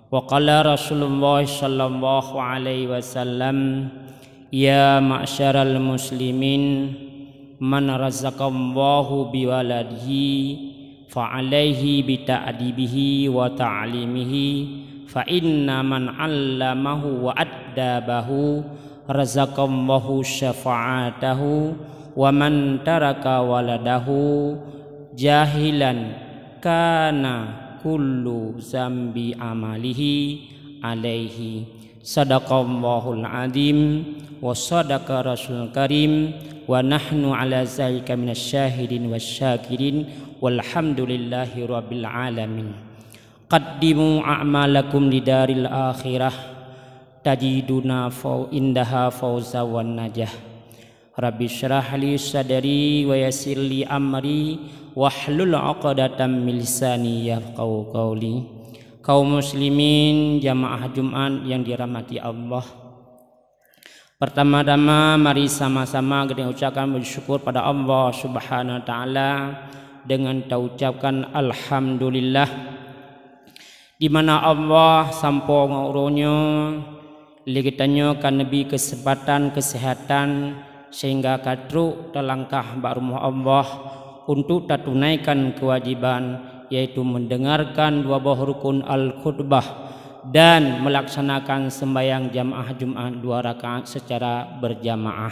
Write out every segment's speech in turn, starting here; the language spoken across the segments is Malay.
Wa qala Rasulullah sallallahu alaihi wasallam, ya ma'syaral muslimin, man razaqallahu biwaladihi fa alaihi bita'dibihi wa ta'limihi, fa inna man 'allamahu wa addabahu razaqallahu syafa'atahu, wa man taraka waladahu jahilan kana kullu zambi amalihi alaihi. Sadaqallahul azim wa sadaqa rasul karim wa nahnu ala zalika minasyahidin wasyakirin walhamdulillahi rabbil alamin. Qaddimu a'malakum lidaril akhirah tajiduna indaha fawza wan najah. Rabbi syrah li sadri wa yassir li amri wahlul 'uqdatam min lisani yafqahu qawli. Kaum muslimin jamaah Jumat yang dirahmati Allah, pertama-tama mari sama-sama kita ucapkan bersyukur pada Allah Subhanahu wa taala dengan kita ucapkan alhamdulillah, di mana Allah sampo ngauronyo ligitanyo kan nabi kesempatan kesehatan sehingga kadru telangkah barumah Allah untuk tunaikan kewajiban, yaitu mendengarkan dua buah rukun al-khutbah dan melaksanakan sembahyang jamaah Jumat 2 rakaat secara berjamaah.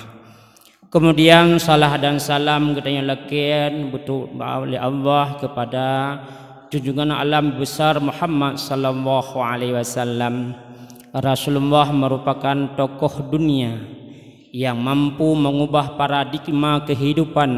Kemudian salah dan salam katanya lakian betul oleh Allah kepada junjungan alam besar Muhammad sallallahu alaihi wasallam. Rasulullah merupakan tokoh dunia yang mampu mengubah paradigma kehidupan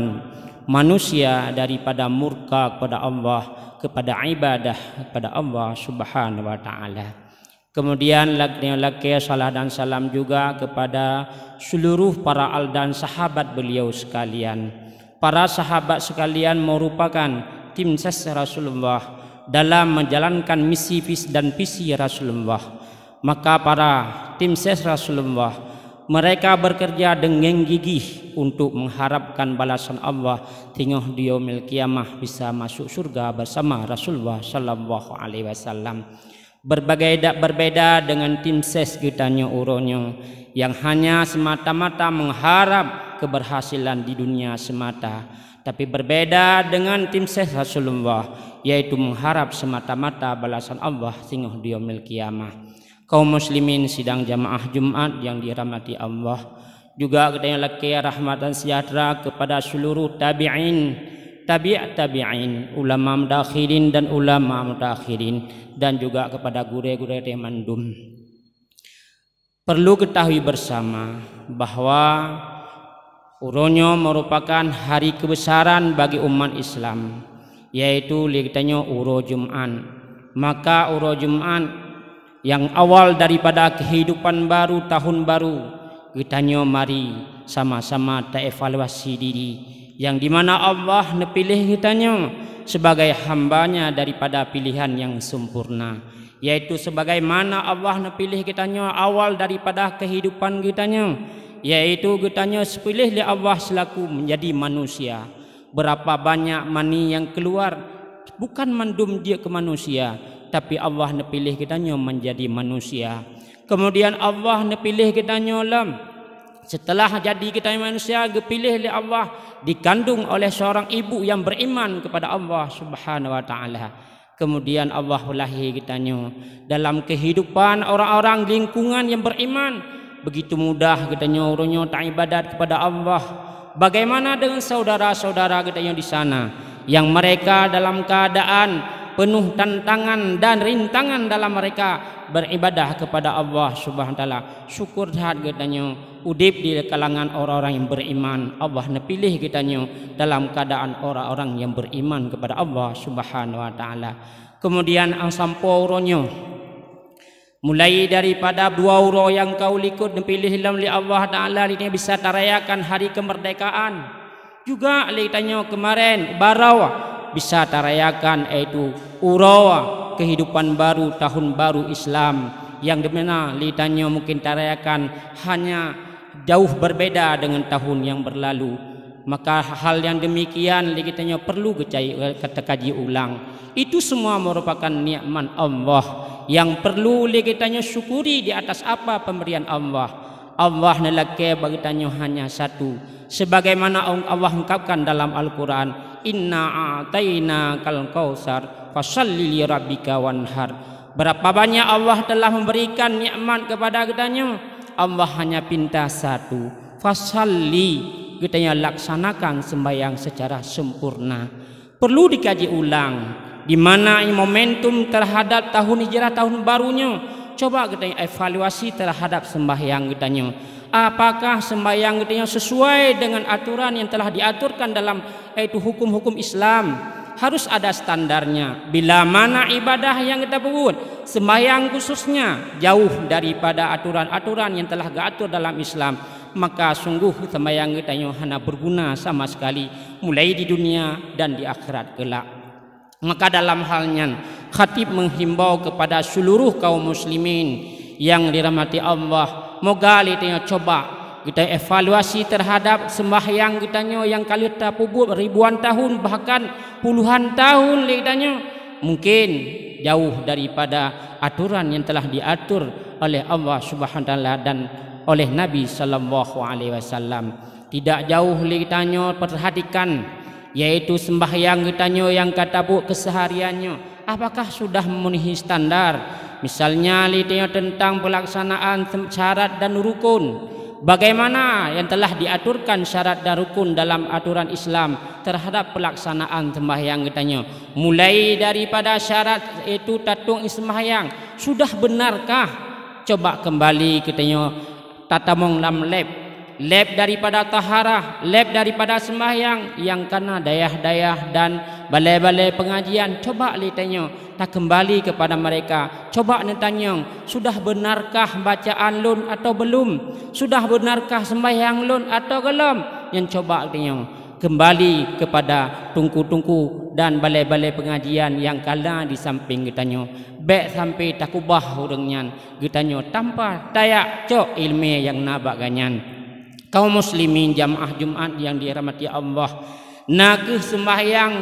manusia daripada murka kepada Allah kepada ibadah kepada Allah Subhanahu wa taala. Kemudian laki salah dan salam juga kepada seluruh para al dan sahabat beliau sekalian. Para sahabat sekalian merupakan tim ses Rasulullah dalam menjalankan misi dan visi Rasulullah. Maka para tim ses Rasulullah mereka bekerja dengan gigih untuk mengharapkan balasan Allah tinggal di yaumil kiamah bisa masuk surga bersama Rasulullah sallallahu alaihi wasallam. Berbeda dengan tim ses kitanya uronyo yang hanya semata-mata mengharap keberhasilan di dunia semata, tapi berbeda dengan tim ses Rasulullah yaitu mengharap semata-mata balasan Allah tinggal di yaumil kiamah. Kaum muslimin sidang jamaah Jumat yang dirahmati Allah, juga katanya laki rahmatan sejahtera kepada seluruh tabi'in, ulama mudakhirin dan ulama mutakhirin, dan juga kepada guru-guru yang mandum. Perlu ketahui bersama bahwa uronyo merupakan hari kebesaran bagi umat Islam, yaitu katanya uro Jumat. Maka uro Jumat yang awal daripada kehidupan baru, tahun baru, kitanya mari sama-sama evaluasi diri, yang dimana Allah nepilih kitanya sebagai hambanya daripada pilihan yang sempurna, yaitu sebagaimana Allah nepilih kitanya awal daripada kehidupan kitanya, yaitu kitanya sepilih oleh Allah selaku menjadi manusia. Berapa banyak mani yang keluar bukan mandum dia ke manusia, tapi Allah nepilih kitanya menjadi manusia. Kemudian Allah nepilih kitanya setelah jadi kita manusia, dipilih oleh Allah, dikandung oleh seorang ibu yang beriman kepada Allah Subhanahu wa taala. Kemudian Allah lahir kitanya dalam kehidupan orang-orang lingkungan yang beriman. Begitu mudah kitanya orangnya ibadat kepada Allah. Bagaimana dengan saudara-saudara kitanya di sana yang mereka dalam keadaan penuh tantangan dan rintangan dalam mereka beribadah kepada Allah Subhanahu wa taala. Syukur hati kitanya udip di kalangan orang-orang yang beriman. Allah nepilih kitanya dalam keadaan orang-orang yang beriman kepada Allah Subhanahu wa taala. Kemudian ang sampauronyo mulai daripada 2 uro yang kau likut nepilih oleh Allah taala ini bisa terayakan hari kemerdekaan. Juga litanya kemarin barawa bisa terayakan, yaitu urawa kehidupan baru, tahun baru Islam, yang dimana litanya mungkin terayakan hanya jauh berbeda dengan tahun yang berlalu. Maka hal yang demikian kitanya perlu kita kaji ulang. Itu semua merupakan nikmat Allah yang perlu kitanya syukuri di atas apa pemberian Allah. Allah nelake bagi tanya hanya satu, sebagaimana Allah ungkapkan dalam Al-Quran, inna a'tayna kal kausar fasalli li rabbika wanhar. Berapa banyak Allah telah memberikan nikmat kepada kitanya, Allah hanya pinta satu, fasalli, kitanya laksanakan sembahyang secara sempurna. Perlu dikaji ulang di mana momentum terhadap tahun hijrah, tahun barunya. Coba kita evaluasi terhadap sembahyang kitanya. Apakah sembahyang kitanya sesuai dengan aturan yang telah diaturkan dalam yaitu hukum-hukum Islam? Harus ada standarnya. Bila mana ibadah yang kita buat, sembahyang khususnya jauh daripada aturan-aturan yang telah diatur dalam Islam, maka sungguh sembahyang kitanya hanya berguna sama sekali, mulai di dunia dan di akhirat kelak. Maka dalam halnya khatib menghimbau kepada seluruh kaum muslimin yang dirahmati Allah, moga kita coba kita evaluasi terhadap sembahyang kitanya yang kali terpubut ribuan tahun bahkan puluhan tahun kitanya mungkin jauh daripada aturan yang telah diatur oleh Allah Subhanahu wa taala dan oleh Nabi sallallahu alaihi wasallam. Tidak jauh kitanya perhatikan yaitu sembahyang kitanya yang kata bu kesehariannya apakah sudah memenuhi standar. Misalnya litanya tentang pelaksanaan syarat dan rukun, bagaimana yang telah diaturkan syarat dan rukun dalam aturan Islam terhadap pelaksanaan sembahyang kitanya, mulai daripada syarat itu tatung sembahyang sudah benarkah. Coba kembali kitanya tatamong lam lab daripada taharah, lab daripada sembahyang yang kena dayah-dayah dan balai-balai pengajian. Coba ditanya, tak kembali kepada mereka. Coba ditanya, sudah benarkah bacaan lun atau belum? Sudah benarkah sembahyang lun atau belum? Yang coba ditanya, kembali kepada tungku-tungku dan balai-balai pengajian yang kala di samping kitanya. Baik sampai takubah orangnya kitanya tanpa tayak cok ilmu yang nabak ganyan. Kaum muslimin jamaah Jumat yang dirahmati Allah, nakih sembahyang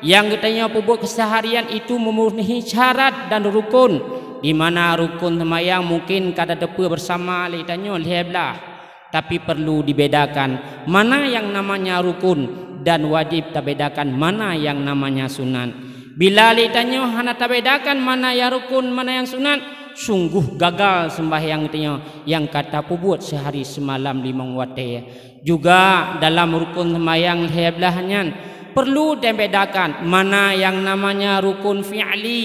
yang kitanya pupuk keseharian itu memenuhi syarat dan rukun. Di mana rukun sembahyang mungkin kada depa bersama litanya lihablah, tapi perlu dibedakan mana yang namanya rukun dan wajib, terbedakan mana yang namanya sunat. Bila litanya hana terbedakan mana yang rukun mana yang sunat, sungguh gagal sembahyang kitanya yang kata pubut sehari semalam 5 waktu. Juga dalam rukun sembahyang heblahnya perlu dibedakan mana yang namanya rukun fi'li,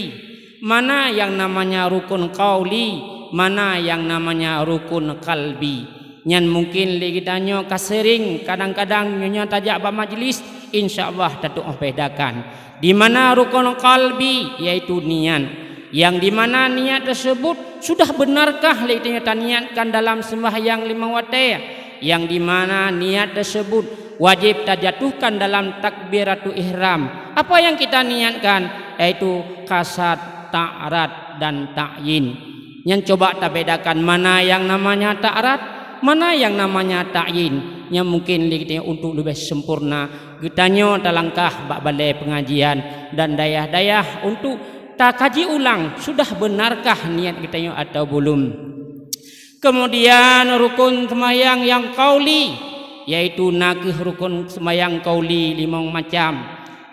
mana yang namanya rukun qauli, mana yang namanya rukun qalbi. Yang mungkin kitanya kasering kadang-kadang nyonya tajak ba majlis, insyaallah tatuk bedakan di mana rukun qalbi yaitu niat, yang dimana niat tersebut sudah benarkah kita niatkan dalam sembahyang 5 waktu, yang dimana niat tersebut wajib terjatuhkan dalam takbiratul ihram. Apa yang kita niatkan yaitu kasat, ta'arat dan ta'yin. Yang coba kita bedakan mana yang namanya ta'arat, mana yang namanya ta'yin. Yang mungkin kita untuk lebih sempurna kitanya talangkah bak balai pengajian dan dayah-dayah untuk tak kaji ulang sudah benarkah niat kitanya atau belum. Kemudian rukun sembahyang yang qauli yaitu nakih rukun sembahyang qauli 5 macam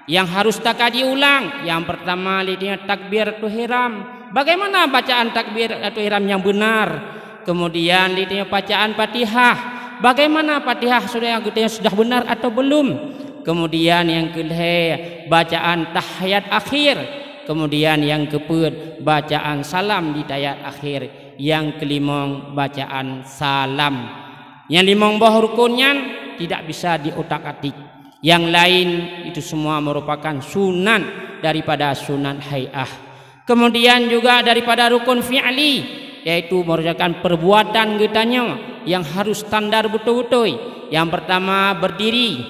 yang harus tak kaji ulang. Yang pertama lidnya takbiratul ihram, bagaimana bacaan takbiratul ihram yang benar. Kemudian lidnya bacaan Fatihah, bagaimana Fatihah sudah benar atau belum. Kemudian yang kedua bacaan tahiyat akhir. Kemudian yang keempat bacaan salam di tahiyat akhir. Yang kelima bacaan salam. Yang 5 buah rukunnya tidak bisa diotak-atik. Yang lain itu semua merupakan sunan daripada sunan hay'ah. Kemudian juga daripada rukun fi'li yaitu merupakan perbuatan kitanya yang harus standar betul-betul. Yang pertama berdiri,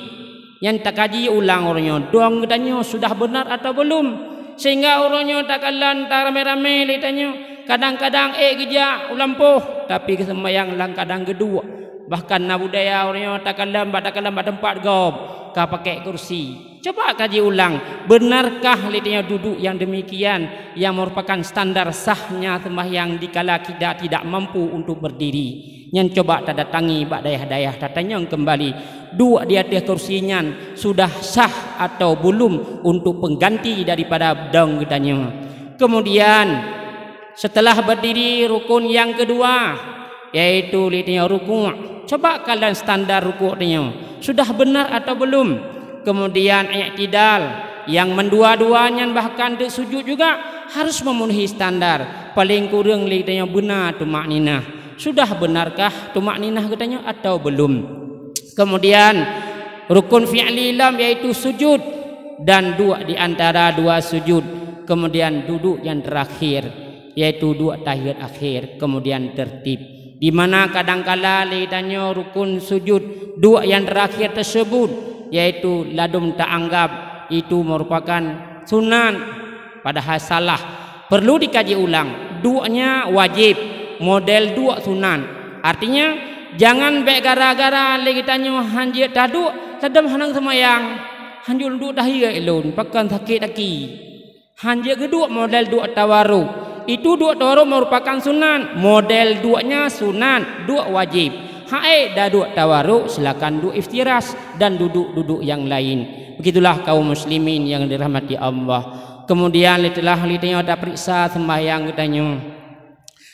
yang tak kaji ulang orangnya doang kitanya sudah benar atau belum, sehingga orangnya tak kalan tak rame-rame litanya. Kadang-kadang geja ulampuh tapi sembahyang lang kadang kedua. Bahkan na budaya orangnya tak kalan tempat gob ka pakai kursi. Coba kaji ulang, benarkah lidahnya duduk yang demikian yang merupakan standar sahnya sembahyang dikala kita tidak mampu untuk berdiri? Yang coba tak datangi bak dayah-dayah tatanya kembali, duduk di atas kursinya sudah sah atau belum untuk pengganti daripada dong gedanya. Kemudian setelah berdiri rukun yang kedua yaitu lidahnya rukuk. Coba kalian standar rukuknya sudah benar atau belum? Kemudian i'tidal yang mendua-duanya bahkan di sujud juga harus memenuhi standar. Paling kurang lidahnya benar tumakninah. Sudah benarkah tumakninah katanya atau belum? Kemudian rukun fi'li lam yaitu sujud dan dua di antara dua sujud. Kemudian duduk yang terakhir yaitu dua tahiyat akhir. Kemudian tertib, di mana kadangkala lidahnya rukun sujud dua yang terakhir tersebut yaitu ladum tak anggap itu merupakan sunan, padahal salah. Perlu dikaji ulang, duanya wajib, model dua sunan. Artinya jangan baik gara-gara legitannya hanjir tadu sedang hanang semayang hanjul duk dahia elon pakan sakit lagi. Hanjir kedua model dua tawaru, itu dua tawaru merupakan sunan, model duanya sunan, dua wajib. Hae dah duduk tawaruk, silakan duduk iftiras dan duduk-duduk yang lain. Begitulah kaum muslimin yang dirahmati Allah. Kemudian telah lidahnya ada periksa sembahyang katanya.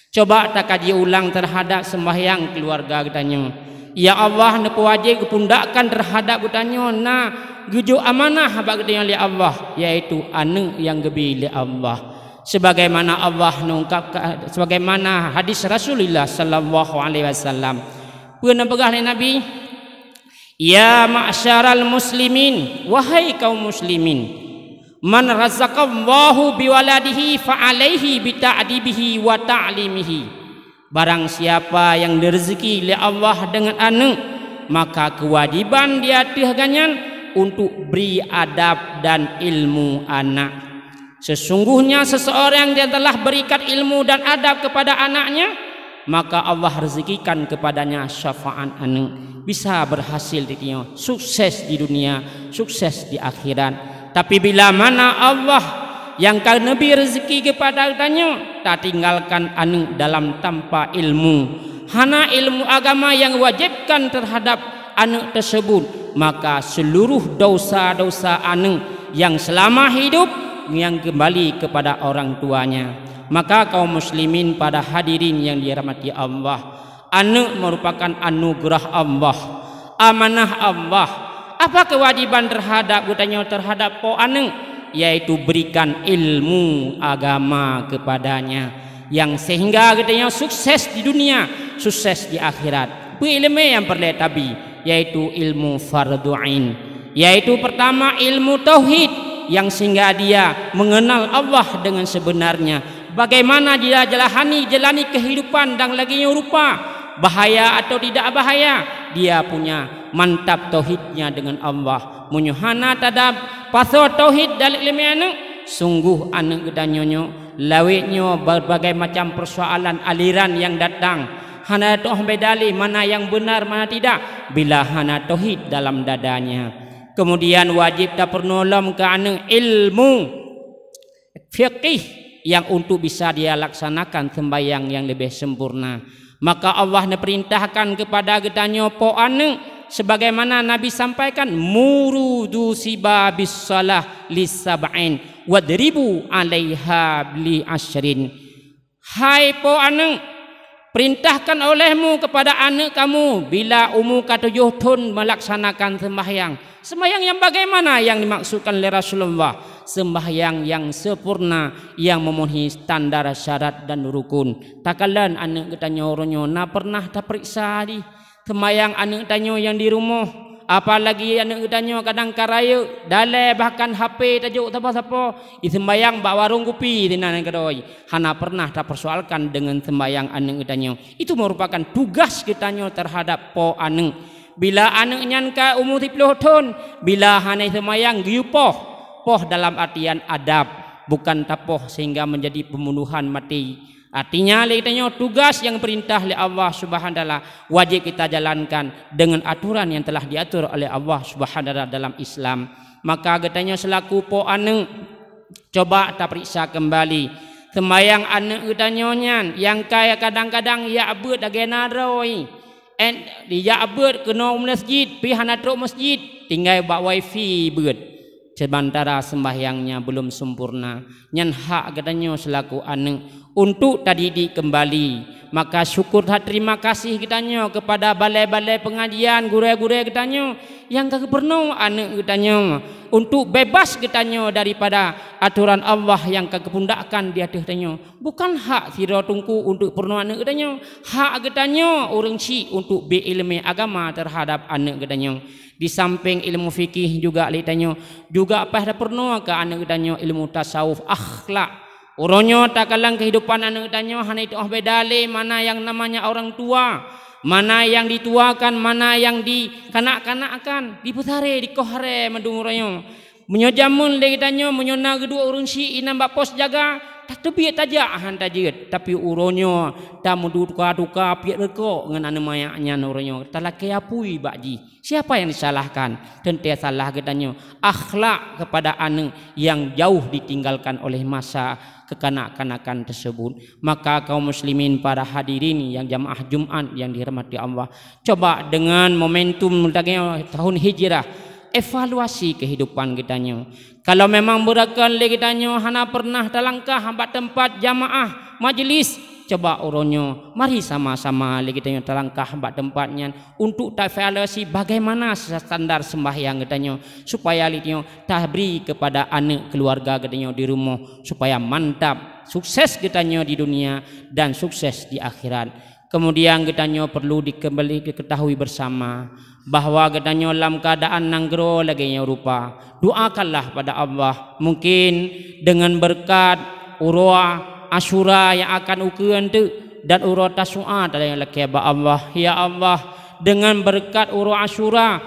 Coba tak kaji ulang terhadap sembahyang keluarga katanya. Ya Allah, nak wajib kepundakkan terhadap katanya. Nah, gujuk amanah habaq katanya li Allah, yaitu anak yang gebi li Allah. Sebagaimana Allah mengungkapkan, sebagaimana hadis Rasulullah sallallahu alaihi wasallam. Pernah pegah Nabi, ya ma'syaral muslimin, wahai kaum muslimin, man razaqallahu biwaladihi fa'alaihi bita'dibihi wa ta'limihi. Barang siapa yang direzeki oleh Allah dengan anak, maka kewajiban di atasnya untuk beri adab dan ilmu anak. Sesungguhnya seseorang yang telah berikan ilmu dan adab kepada anaknya, maka Allah rezekikan kepadanya syafaat anak, bisa berhasil di dunia, sukses di dunia, sukses di akhirat. Tapi bila mana Allah yang Nabi rezeki kepadanya tak tinggalkan anak dalam tanpa ilmu, hana ilmu agama yang wajibkan terhadap anak tersebut, maka seluruh dosa-dosa anak yang selama hidup yang kembali kepada orang tuanya. Maka kaum muslimin pada hadirin yang dirahmati Allah, anak merupakan anugerah Allah, amanah Allah. Apa kewajiban terhadap terhadap anak? Yaitu berikan ilmu agama kepadanya, yang sehingga katanya sukses di dunia, sukses di akhirat. Ilmu yang perletabi yaitu ilmu fardu ain, yaitu pertama ilmu tauhid, yang sehingga dia mengenal Allah dengan sebenarnya. Bagaimana dia jalani kehidupan dan lagi rupa, bahaya atau tidak bahaya, dia punya mantap tauhidnya dengan Allah. Munyuhana tadab pasal tauhid dalam ilmu anak, sungguh anak gedanyonyo lawitnya berbagai macam persoalan aliran yang datang. Hana toh bedali mana yang benar mana tidak, bila hana tauhid dalam dadanya. Kemudian wajib tak pernolong ke anak ilmu fiqih yang untuk bisa dia laksanakan sembahyang yang lebih sempurna. Maka Allah perintahkan kepada gedanya po anak, sebagaimana Nabi sampaikan, murudu sibabis salah lisab'in wadribu alaiha li asyrin. Hai po anak, perintahkan olehmu kepada anak kamu bila umur ke-7 tahun melaksanakan sembahyang. Sembahyang yang bagaimana yang dimaksudkan oleh Rasulullah? Sembahyang yang sempurna, yang memenuhi standar syarat dan rukun. Takalan anak katanya orangnya na pernah tak periksa di sembahyang anak katanya yang di rumah, apalagi anak katanya kadang karaya dalai bahkan HP tajuk siapa sembahyang bak warung kopi di nana kedoi. Hana pernah tak persoalkan dengan sembahyang anak katanya. Itu merupakan tugas katanya terhadap po anak. Bila anaknya ke umur 10 tahun, bila hana sembahyang giupoh, poh dalam artian adab, bukan tapoh sehingga menjadi pembunuhan mati. Artinya katanya tugas yang perintah oleh Allah Subhanahu wa taala wajib kita jalankan dengan aturan yang telah diatur oleh Allah Subhanahu wa taala dalam Islam. Maka katanya selaku po ane coba kita periksa kembali sembayang ane katanya nyan yang kaya kadang-kadang ya abut agena roi dia abut kena masjid pi hana truk masjid tinggal bak wifi beut sementara sembahyangnya belum sempurna nyan hak katanya selaku ane untuk tadi kembali. Maka syukur terima kasih kitanya kepada balai-balai pengajian guru-guru kitanya yang kepernu anak kitanya untuk bebas kitanya daripada aturan Allah yang kepundakkan di atas kitanya. Bukan hak sira tungku untuk pernu anak kitanya, hak kitanya orang si untuk berilmu agama terhadap anak kitanya. Di samping ilmu fikih juga kitanya juga pada pernu ke anak kitanya ilmu tasawuf akhlak. Uronyo tak kalang kehidupan anak tanya hanya itu bedale mana yang namanya orang tua, mana yang dituakan, mana yang dikanak-kanakkan, diputare, dikohare mendunguranyo. Menyojamun le tanya menyona kedua urun si inam bak pos jaga tak tebi tajak han tajit tapi uronyo tak muduka-duka piat reko ngan anu mayaknya uronyo talake apui bakji. Siapa yang disalahkan? Tentu salah katanya akhlak kepada anak yang jauh ditinggalkan oleh masa kekanak-kanakan tersebut. Maka kaum muslimin para hadirin yang jamaah Jumat yang dirahmati Allah, coba dengan momentum tahun hijrah evaluasi kehidupan kitanya. Kalau memang berakal kitanya hana pernah talangkah hambat tempat jamaah majlis, coba uronyo mari sama-sama kitanya talangkah hambat tempatnya untuk evaluasi bagaimana standar sembahyang kitanya supaya kitanya tabri kepada anak keluarga kitanya di rumah supaya mantap sukses kitanya di dunia dan sukses di akhirat. Kemudian kitanya perlu diketahui bersama bahwa katanya dalam keadaan nanggro lagi rupa doakanlah pada Allah mungkin dengan berkat urwa Asyura yang akan ukuran tu dan urwa Tasu'a yang lagi Allah ya Allah dengan berkat urwa Asyura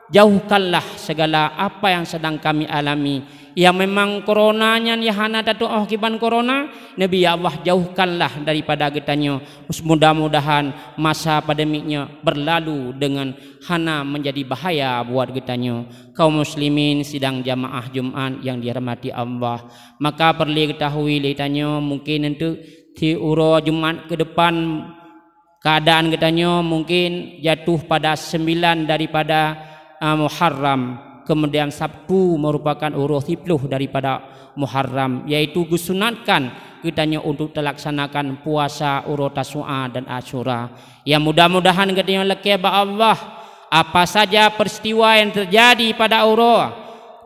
jauhkanlah segala apa yang sedang kami alami yang memang coronanya ya hana tatu akibat corona Nabi ya Allah jauhkanlah daripada kitanya mudah-mudahan masa pandemiknya berlalu dengan hana menjadi bahaya buat kitanya. Kaum muslimin sidang jamaah Jumat yang dirahmati Allah, maka perlu ketahui kitanya mungkin untuk di uro Jumat ke depan keadaan kitanya mungkin jatuh pada 9 daripada Muharram. Kemudian Sabtu merupakan urus 10 daripada Muharram, yaitu disunatkan kitanya untuk terlaksanakan puasa urus Tasu'a dan Asyura. Ya mudah-mudahan kitanya lekeba Allah apa saja peristiwa yang terjadi pada urus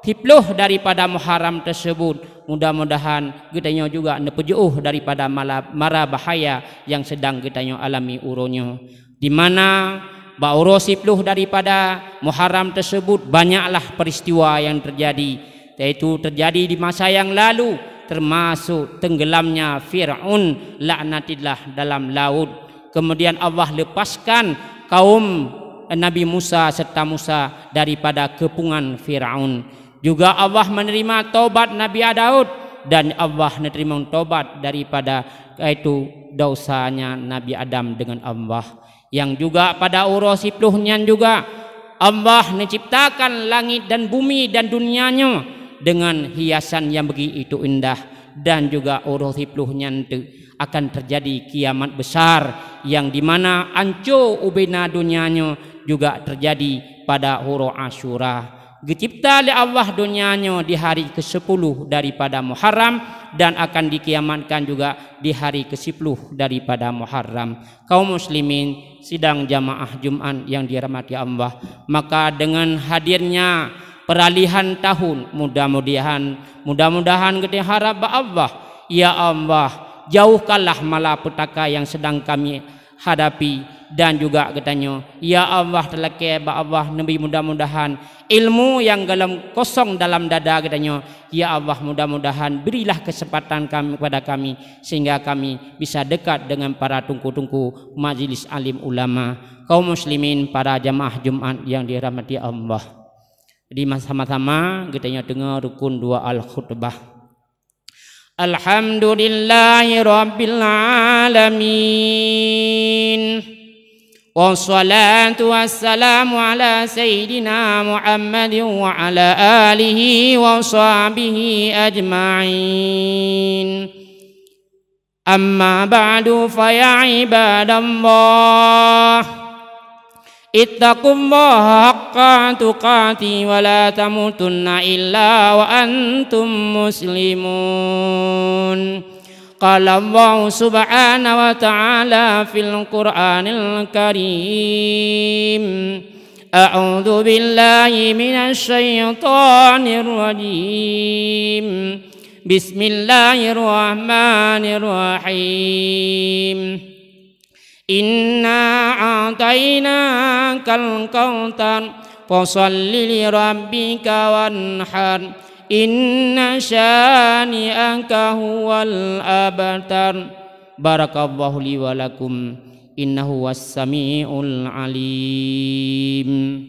10 daripada Muharram tersebut, mudah-mudahan kitanya juga nepejauh daripada mara bahaya yang sedang kitanya alami uronya, di mana Ba'uro 10 daripada Muharram tersebut banyaklah peristiwa yang terjadi, yaitu terjadi di masa yang lalu, termasuk tenggelamnya Fir'aun laknatillah dalam laut. Kemudian Allah lepaskan kaum Nabi Musa serta Musa daripada kepungan Fir'aun. Juga Allah menerima taubat Nabi Daud dan Allah menerima taubat daripada itu dosanya Nabi Adam dengan Allah. Yang juga pada urus 10-nya juga Allah menciptakan langit dan bumi dan dunianya dengan hiasan yang begitu indah, dan juga urus 10-nya akan terjadi kiamat besar yang dimana anco ubena dunianya juga terjadi pada huruf Asyura. Dicipta oleh Allah dunianya di hari ke-10 daripada Muharram dan akan dikiamatkan juga di hari ke-10 daripada Muharram. Kaum muslimin sidang jamaah Jumat yang dirahmati Allah, maka dengan hadirnya peralihan tahun mudah-mudahan kita harap Allah, ya Allah jauhkanlah malapetaka yang sedang kami hadapi, dan juga katanya ya Allah telake Allah Nabi mudah-mudahan ilmu yang dalam kosong dalam dada katanya ya Allah mudah-mudahan berilah kesempatan kami kepada kami sehingga kami bisa dekat dengan para tungku-tungku majelis alim ulama. Kaum muslimin para jamaah Jumat yang dirahmati Allah, jadi sama-sama katanya dengar rukun 2 al-khutbah. Alhamdulillahi Rabbil Alamin. Wassalatu wassalamu ala Sayyidina Muhammadin wa ala alihi wa sahbihi ajma'in. Amma ba'du fa ya ibadallah, ittaqullaha haqqa tuqati wa la tamutunna illa wa antum muslimun. Qala Allah subhanahu wa ta'ala fil Qur'anil Karim, a'udzu billahi minasy syaithanir rajim. Bismillahirrahmanirrahim. Inna a'tainakal kautsar fasholli li rabbika wanhar inna syani'aka huwal abtar. Barakallahu li wa lakum innahu was-sami'ul alim.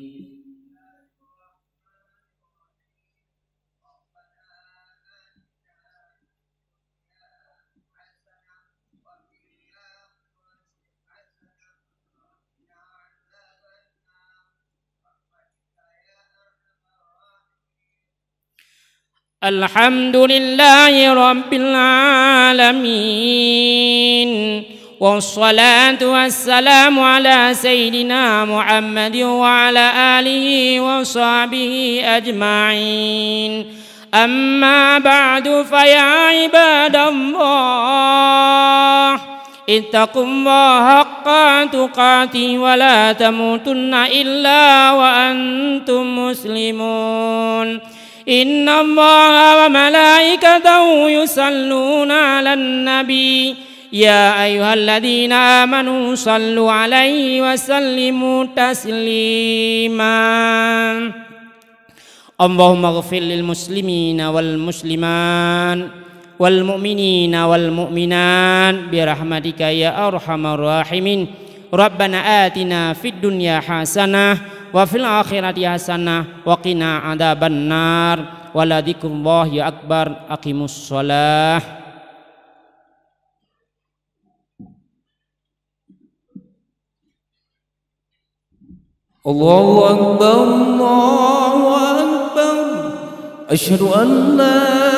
Alhamdulillahi Rabbil Alamin. Wassalatu wassalamu ala Sayyidina Muhammadin wa ala alihi wa sahbihi ajma'in. Amma ba'du fa ya ibadallah, ittaqullaha haqqa tuqati wa la tamutunna illa wa antum muslimun. Inna Allaha wa malaikatahu yusalluna 'alan nabi ya ayyuhalladzina amanu sallu 'alaihi wa sallimu taslima. Allahumma ighfir lil muslimina wal musliman wal mu'minina wal mu'minat bi rahmatika ya arhamar rahimin. Rabbana atina fid dunya hasanah wa fil akhirati hasanah wa qina adzabannar. Wala dzikrullahi akbar. Aqimus shalah. Allahu akbar, Allahu akbar. Asyhadu an la